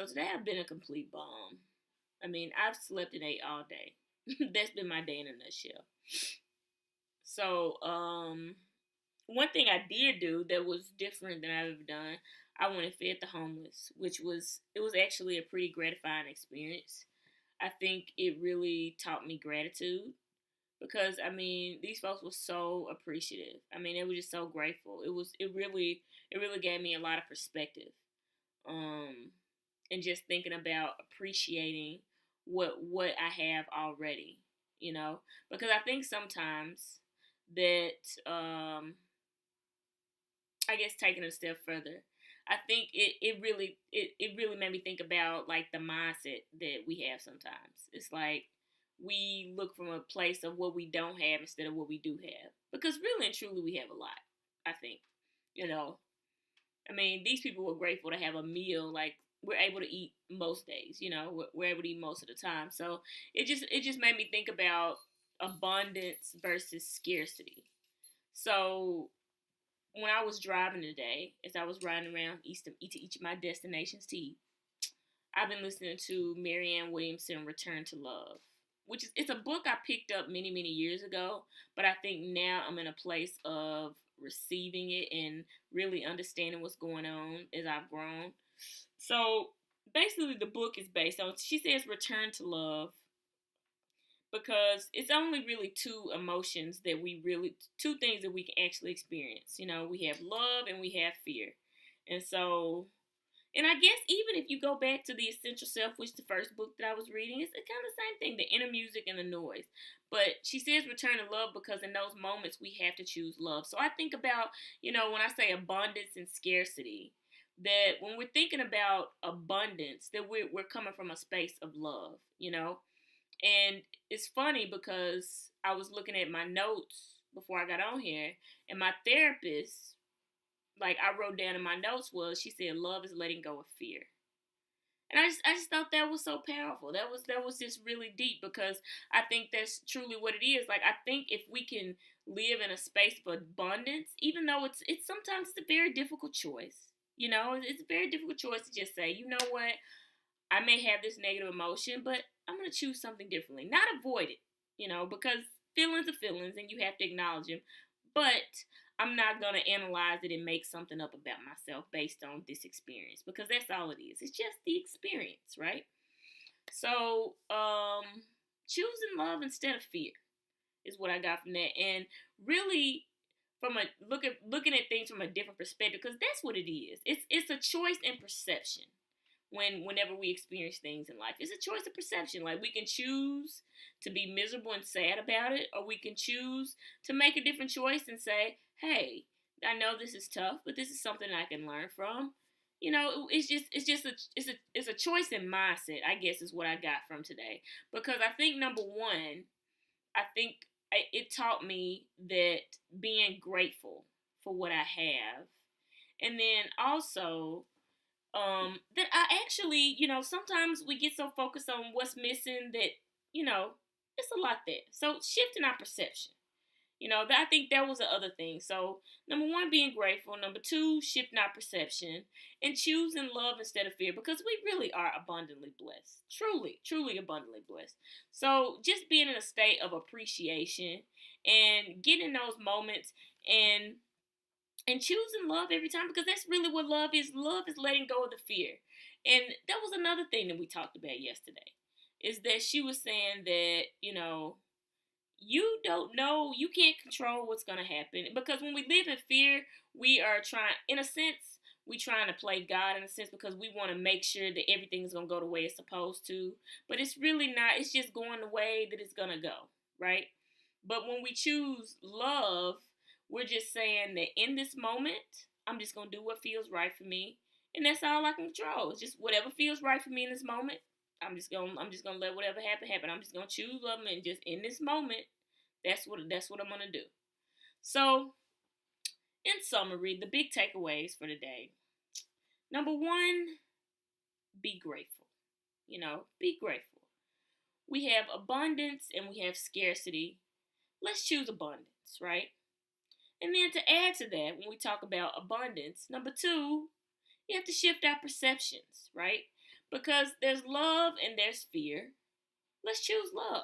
So today I've been a complete bomb. I mean, I've slept and ate all day. That's been my day in a nutshell. So, one thing I did do that was different than I've ever done, I went and fed the homeless, which was it was actually a pretty gratifying experience. I think it really taught me gratitude because I mean these folks were so appreciative. I mean they were just so grateful. It really gave me a lot of perspective. Um, and just thinking about appreciating what I have already, because I think sometimes that I guess taking it a step further, I think it really made me think about like the mindset that we have sometimes. It's like we look from a place of what we don't have instead of what we do have. Because really and truly we have a lot, I think. You know, I mean, these people were grateful to have a meal like we're able to eat most days. We're able to eat most of the time. So it just made me think about abundance versus scarcity. So when I was driving today, as I was riding around each of my destinations to eat, I've been listening to Marianne Williamson Return to Love, which is it's a book I picked up many many years ago, but I think now I'm in a place of receiving it and really understanding what's going on as I've grown. So basically, the book is based on she says return to love because it's only really two things that we can actually experience. We have love and we have fear. And so, and I guess even if you go back to The Essential Self, which is the first book that I was reading, it's kind of the same thing, the inner music and the noise. But she says return to love because in those moments we have to choose love. So I think about, when I say abundance and scarcity, that when we're thinking about abundance, that we're coming from a space of love. And it's funny because I was looking at my notes before I got on here, and my therapist, like I wrote down in my notes was she said love is letting go of fear. And I just thought that was so powerful. That was just really deep because I think that's truly what it is. Like I think if we can live in a space of abundance, even though it's sometimes it's a very difficult choice. It's a very difficult choice to just say, you know what, I may have this negative emotion, but I'm going to choose something differently. Not avoid it, because feelings are feelings and you have to acknowledge them. But I'm not going to analyze it and make something up about myself based on this experience because that's all it is. It's just the experience, right? So, choosing love instead of fear is what I got from that. And really, from a looking at things from a different perspective, because that's what it is. It's a choice in perception whenever we experience things in life. It's a choice of perception. Like we can choose to be miserable and sad about it, or we can choose to make a different choice and say, hey, I know this is tough, but this is something I can learn from. It's a choice in mindset, I guess is what I got from today. Because I think number one, I think it taught me that being grateful for what I have. And then also, that I actually, sometimes we get so focused on what's missing that, you know, it's a lot there. So shifting our perception. I think that was the other thing. So, number one, being grateful. Number two, shifting our perception and choosing love instead of fear because we really are abundantly blessed. Truly, truly abundantly blessed. So, just being in a state of appreciation and getting those moments and choosing love every time because that's really what love is. Love is letting go of the fear. And that was another thing that we talked about yesterday is that she was saying that, you don't know, you can't control what's going to happen because when we live in fear, we are trying, in a sense, we trying to play God in a sense because we want to make sure that everything's going to go the way it's supposed to. But it's really not. It's just going the way that it's going to go, right? But when we choose love, we're just saying that in this moment, I'm just going to do what feels right for me. And that's all I can control. It's just whatever feels right for me in this moment. I'm just gonna let whatever happen. I'm just gonna choose love and just in this moment, that's what I'm gonna do. So, in summary, the big takeaways for today. Number one, be grateful. Be grateful. We have abundance and we have scarcity. Let's choose abundance, right? And then to add to that, when we talk about abundance, number two, you have to shift our perceptions, right? Because there's love and there's fear. Let's choose love.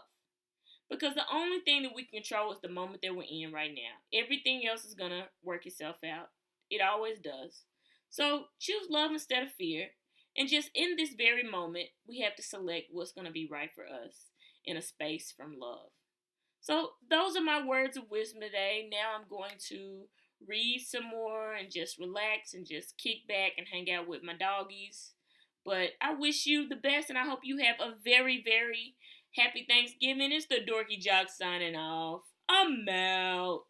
Because the only thing that we can control is the moment that we're in right now. Everything else is going to work itself out. It always does. So choose love instead of fear. And just in this very moment, we have to select what's going to be right for us in a space from love. So those are my words of wisdom today. Now I'm going to read some more and just relax and just kick back and hang out with my doggies. But I wish you the best and I hope you have a very, very happy Thanksgiving. It's the Dorky Jock signing off. I'm out.